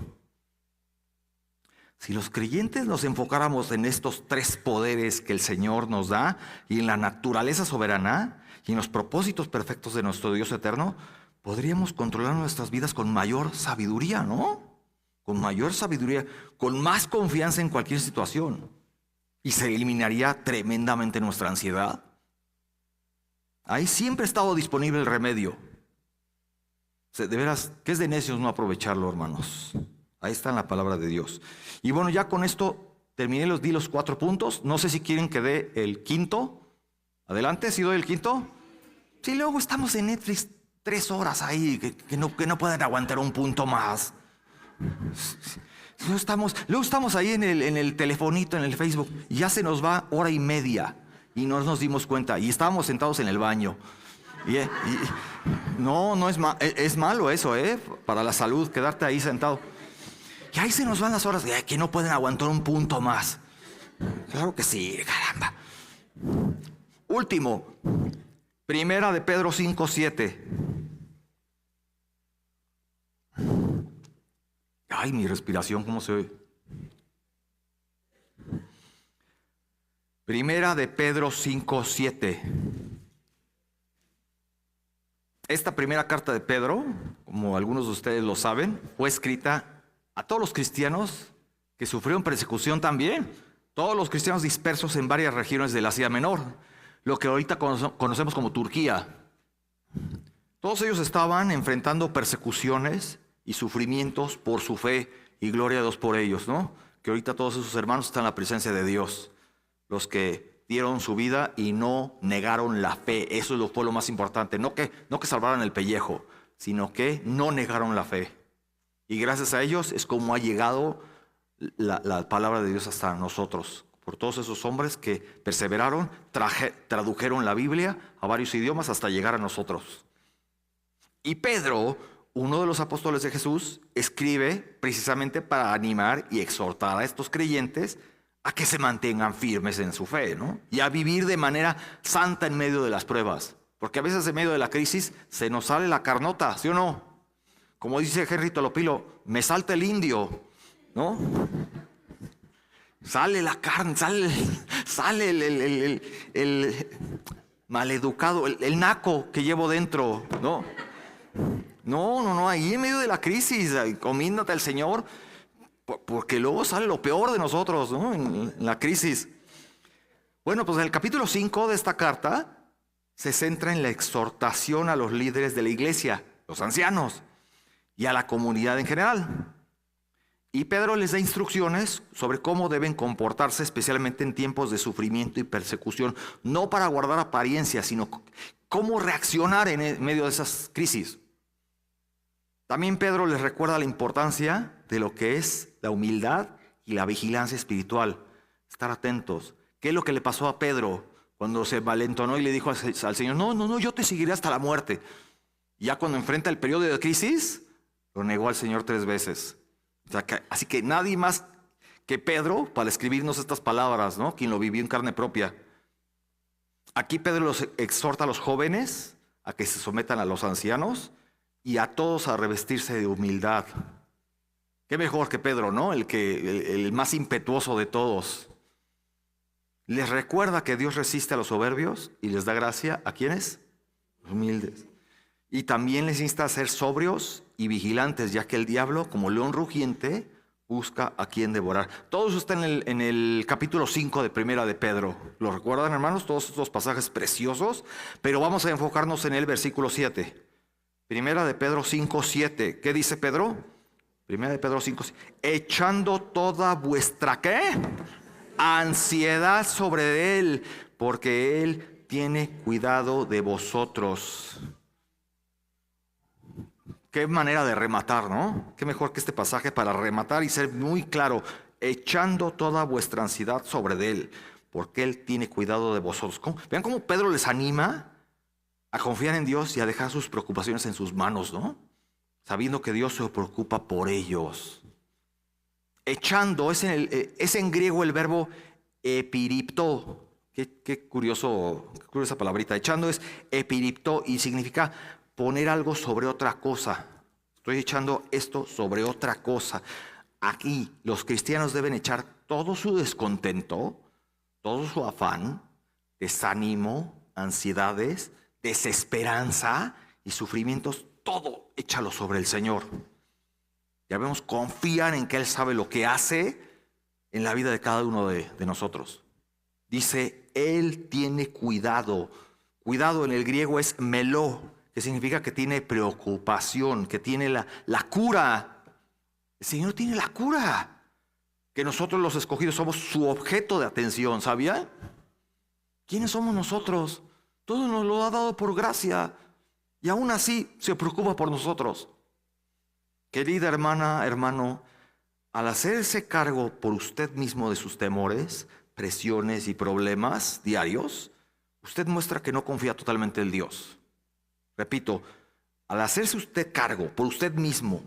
Si los creyentes nos enfocáramos en estos 3 poderes que el Señor nos da y en la naturaleza soberana y en los propósitos perfectos de nuestro Dios eterno, podríamos controlar nuestras vidas con mayor sabiduría, ¿no? Con mayor sabiduría, con más confianza en cualquier situación. Y se eliminaría tremendamente nuestra ansiedad. Ahí siempre ha estado disponible el remedio. De veras, ¿qué es de necios no aprovecharlo, hermanos? Ahí está en la palabra de Dios. Y bueno, ya con esto terminé, di los 4 puntos. No sé si quieren que dé el quinto. Adelante, ¿sí doy el quinto? Sí, luego estamos en Netflix 3 horas ahí, que no pueden aguantar un punto más. Luego estamos ahí en el telefonito, en el Facebook, y ya se nos va hora y media y no nos dimos cuenta. Y estábamos sentados en el baño. No es malo eso, para la salud, quedarte ahí sentado. Y ahí se nos van las horas, que no pueden aguantar un punto más. Claro que sí, caramba. Último, Primera de Pedro 5:7. Ay, mi respiración, ¿cómo se oye? Primera de Pedro 5:7. Esta primera carta de Pedro, como algunos de ustedes lo saben, fue escrita a todos los cristianos que sufrieron persecución también. Todos los cristianos dispersos en varias regiones del Asia Menor, lo que ahorita conocemos como Turquía. Todos ellos estaban enfrentando persecuciones y sufrimientos por su fe, y gloria a Dios por ellos, ¿no? Que ahorita todos esos hermanos están en la presencia de Dios, los que dieron su vida y no negaron la fe. Eso fue lo más importante, no que salvaran el pellejo, sino que no negaron la fe. Y gracias a ellos es como ha llegado la palabra de Dios hasta nosotros, por todos esos hombres que perseveraron, tradujeron la Biblia a varios idiomas hasta llegar a nosotros. Y Pedro, uno de los apóstoles de Jesús, escribe precisamente para animar y exhortar a estos creyentes a que se mantengan firmes en su fe, ¿no? Y a vivir de manera santa en medio de las pruebas. Porque a veces en medio de la crisis se nos sale la carnota, ¿sí o no? Como dice Henry Tolopilo, me salta el indio, ¿no? Sale la carne, sale el maleducado, el naco que llevo dentro, ¿no? No, ahí en medio de la crisis, comiéndote al Señor, porque luego sale lo peor de nosotros, ¿no? En la crisis. Bueno, pues en el capítulo 5 de esta carta se centra en la exhortación a los líderes de la iglesia, los ancianos, y a la comunidad en general. Y Pedro les da instrucciones sobre cómo deben comportarse, especialmente en tiempos de sufrimiento y persecución, no para guardar apariencia, sino cómo reaccionar en medio de esas crisis. También Pedro les recuerda la importancia de lo que es la humildad y la vigilancia espiritual. Estar atentos. ¿Qué es lo que le pasó a Pedro cuando se valentonó y le dijo al Señor, no, yo te seguiré hasta la muerte? Y ya cuando enfrenta el periodo de crisis, lo negó al Señor 3 veces. Así que nadie más que Pedro para escribirnos estas palabras, ¿no? Quien lo vivió en carne propia. Aquí Pedro los exhorta a los jóvenes a que se sometan a los ancianos y a todos a revestirse de humildad. Qué mejor que Pedro, ¿no? El más impetuoso de todos. Les recuerda que Dios resiste a los soberbios y les da gracia ¿a quiénes? Los humildes. Y también les insta a ser sobrios y vigilantes, ya que el diablo, como león rugiente, busca a quien devorar. Todo eso está en el capítulo 5 de Primera de Pedro. ¿Lo recuerdan, hermanos? Todos estos pasajes preciosos. Pero vamos a enfocarnos en el versículo 7. Primera de Pedro 5:7. ¿Qué dice Pedro? Primera de Pedro 5:7. Echando toda vuestra, ¿qué? Ansiedad sobre Él, porque Él tiene cuidado de vosotros. Qué manera de rematar, ¿no? Qué mejor que este pasaje para rematar y ser muy claro. Echando toda vuestra ansiedad sobre Él, porque Él tiene cuidado de vosotros. Vean cómo Pedro les anima a confiar en Dios y a dejar sus preocupaciones en sus manos, ¿no? Sabiendo que Dios se preocupa por ellos. Echando, es en griego el verbo epiripto. Qué curiosa palabrita. Echando es epiripto y significa poner algo sobre otra cosa. Estoy echando esto sobre otra cosa. Aquí los cristianos deben echar todo su descontento, todo su afán, desánimo, ansiedades, desesperanza y sufrimientos, todo échalo sobre el Señor. Ya vemos, confían en que Él sabe lo que hace en la vida de cada uno de nosotros. Dice, Él tiene cuidado. Cuidado en el griego es meló, que significa que tiene preocupación, que tiene la cura El Señor tiene la cura. Que nosotros los escogidos somos su objeto de atención, ¿sabía? ¿Quiénes somos nosotros? Todo nos lo ha dado por gracia. Y aún así se preocupa por nosotros. Querida hermana, hermano, al hacerse cargo por usted mismo de sus temores, presiones y problemas diarios, usted muestra que no confía totalmente en Dios. Repito, al hacerse usted cargo por usted mismo,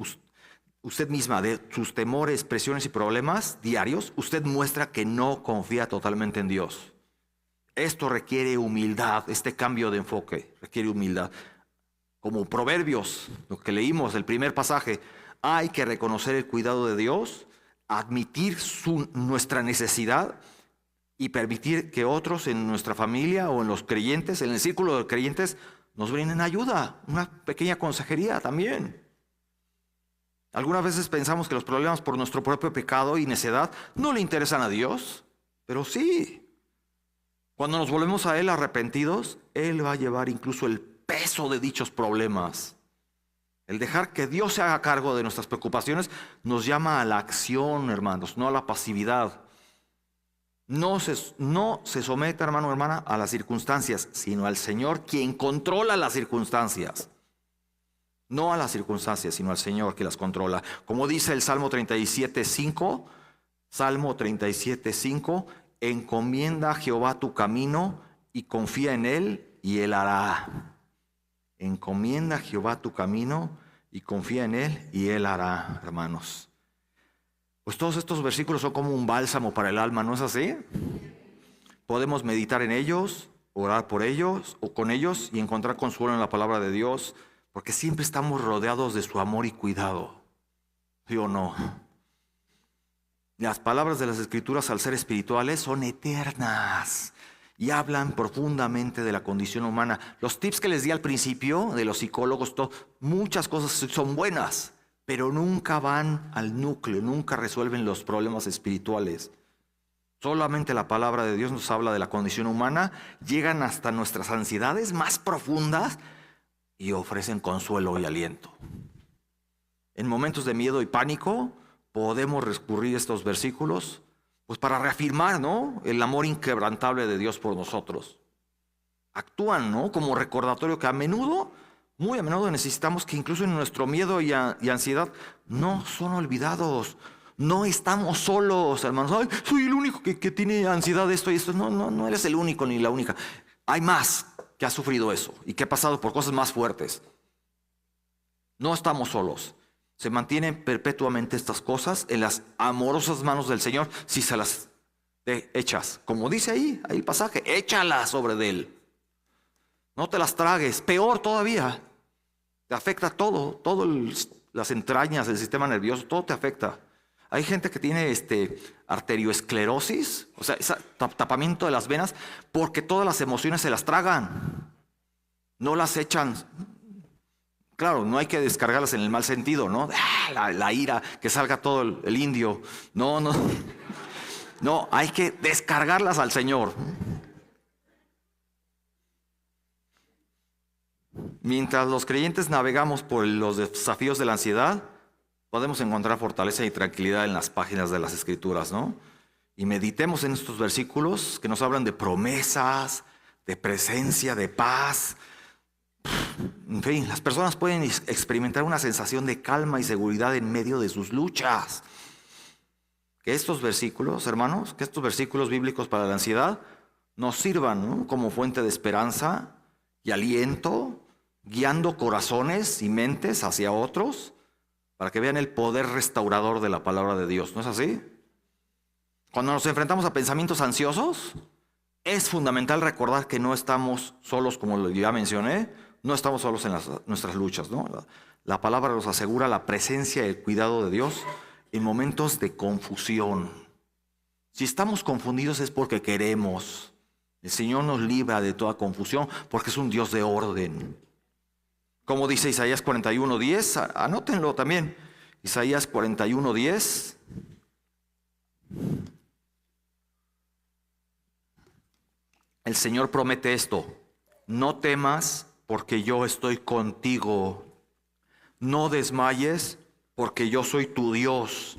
usted misma de sus temores, presiones y problemas diarios, usted muestra que no confía totalmente en Dios. Esto requiere humildad, este cambio de enfoque requiere humildad. Como Proverbios, lo que leímos, el primer pasaje, hay que reconocer el cuidado de Dios, admitir nuestra necesidad y permitir que otros en nuestra familia o en los creyentes, en el círculo de creyentes, nos brinden ayuda, una pequeña consejería también. Algunas veces pensamos que los problemas por nuestro propio pecado y necedad no le interesan a Dios, pero sí. Cuando nos volvemos a Él arrepentidos, Él va a llevar incluso el peso de dichos problemas. El dejar que Dios se haga cargo de nuestras preocupaciones nos llama a la acción, hermanos, no a la pasividad. No se someta, hermano o hermana, a las circunstancias, sino al Señor, quien controla las circunstancias. No a las circunstancias, sino al Señor que las controla. Como dice el Salmo 37:5, Salmo 37:5, encomienda a Jehová tu camino y confía en Él y Él hará. Encomienda a Jehová tu camino y confía en Él y Él hará, hermanos. Pues todos estos versículos son como un bálsamo para el alma, ¿no es así? Podemos meditar en ellos, orar por ellos o con ellos y encontrar consuelo en la palabra de Dios, porque siempre estamos rodeados de su amor y cuidado. ¿Sí o no? Las palabras de las Escrituras, al ser espirituales, son eternas y hablan profundamente de la condición humana. Los tips que les di al principio de los psicólogos, muchas cosas son buenas, pero nunca van al núcleo, nunca resuelven los problemas espirituales. Solamente la palabra de Dios nos habla de la condición humana, llegan hasta nuestras ansiedades más profundas y ofrecen consuelo y aliento. En momentos de miedo y pánico podemos recurrir a estos versículos pues para reafirmar, ¿no?, el amor inquebrantable de Dios por nosotros. Actúan, ¿no?, como recordatorio que muy a menudo necesitamos, que incluso en nuestro miedo y ansiedad no son olvidados. No estamos solos, hermanos. Ay, soy el único que tiene ansiedad de esto y esto. No eres el único ni la única. Hay más que ha sufrido eso y que ha pasado por cosas más fuertes. No estamos solos. Se mantienen perpetuamente estas cosas en las amorosas manos del Señor si se las echas. Como dice ahí el pasaje, échalas sobre de Él. No te las tragues. Peor todavía, te afecta todo las entrañas, el sistema nervioso, todo te afecta. Hay gente que tiene arterioesclerosis, o sea, ese tapamiento de las venas, porque todas las emociones se las tragan. No las echan. Claro, no hay que descargarlas en el mal sentido, ¿no? La ira, que salga todo el indio. No, hay que descargarlas al Señor. Mientras los creyentes navegamos por los desafíos de la ansiedad, podemos encontrar fortaleza y tranquilidad en las páginas de las Escrituras, ¿no? Y meditemos en estos versículos que nos hablan de promesas, de presencia, de paz. En fin, las personas pueden experimentar una sensación de calma y seguridad en medio de sus luchas. Que estos versículos, hermanos, que estos versículos bíblicos para la ansiedad nos sirvan, ¿no?, como fuente de esperanza y aliento, guiando corazones y mentes hacia otros para que vean el poder restaurador de la palabra de Dios. ¿No es así? Cuando nos enfrentamos a pensamientos ansiosos, es fundamental recordar que no estamos solos, como ya mencioné, no estamos solos en nuestras luchas, ¿no? La palabra nos asegura la presencia y el cuidado de Dios en momentos de confusión. Si estamos confundidos es porque queremos. El Señor nos libra de toda confusión porque es un Dios de orden. Como dice Isaías 41:10, anótenlo también. Isaías 41:10. El Señor promete esto: no temas porque yo estoy contigo. No desmayes porque yo soy tu Dios.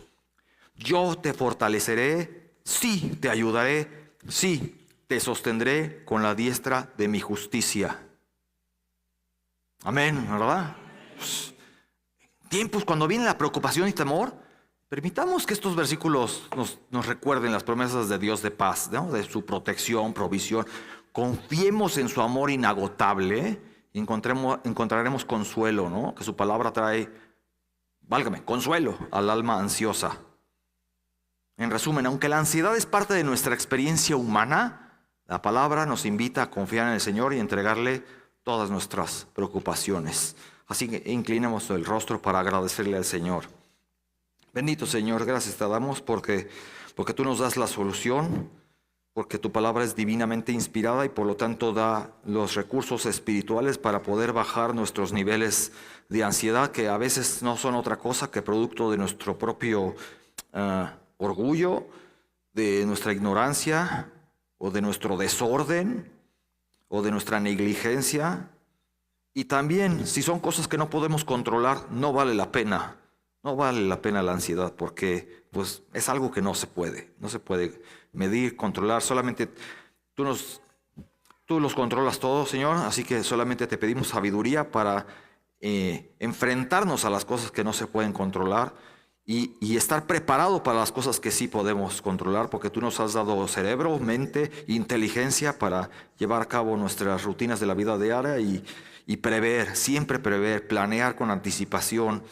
Yo te fortaleceré, sí, te ayudaré, sí, te sostendré con la diestra de mi justicia. Amén, ¿verdad? Pues, tiempos cuando viene la preocupación y temor, permitamos que estos versículos nos recuerden las promesas de Dios de paz, ¿no? De su protección, provisión. Confiemos en su amor inagotable y encontraremos consuelo, ¿no? Que su palabra trae, válgame, consuelo al alma ansiosa. En resumen, aunque la ansiedad es parte de nuestra experiencia humana, la palabra nos invita a confiar en el Señor y entregarle todas nuestras preocupaciones. Así que inclinemos el rostro para agradecerle al Señor. Bendito Señor, gracias te damos porque tú nos das la solución, porque tu palabra es divinamente inspirada y por lo tanto da los recursos espirituales para poder bajar nuestros niveles de ansiedad, que a veces no son otra cosa que producto de nuestro propio orgullo, de nuestra ignorancia o de nuestro desorden o de nuestra negligencia. Y también, si son cosas que no podemos controlar, no vale la pena la ansiedad, porque pues es algo que no se puede medir, controlar. Solamente tú los controlas todos, Señor, así que solamente te pedimos sabiduría para enfrentarnos a las cosas que no se pueden controlar y estar preparado para las cosas que sí podemos controlar, porque tú nos has dado cerebro, mente, inteligencia para llevar a cabo nuestras rutinas de la vida diaria y prever, siempre prever, planear con anticipación,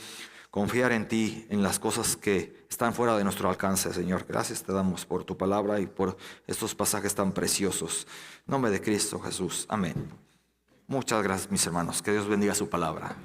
confiar en ti, en las cosas que están fuera de nuestro alcance, Señor. Gracias te damos por tu palabra y por estos pasajes tan preciosos. En nombre de Cristo Jesús. Amén. Muchas gracias, mis hermanos. Que Dios bendiga su palabra.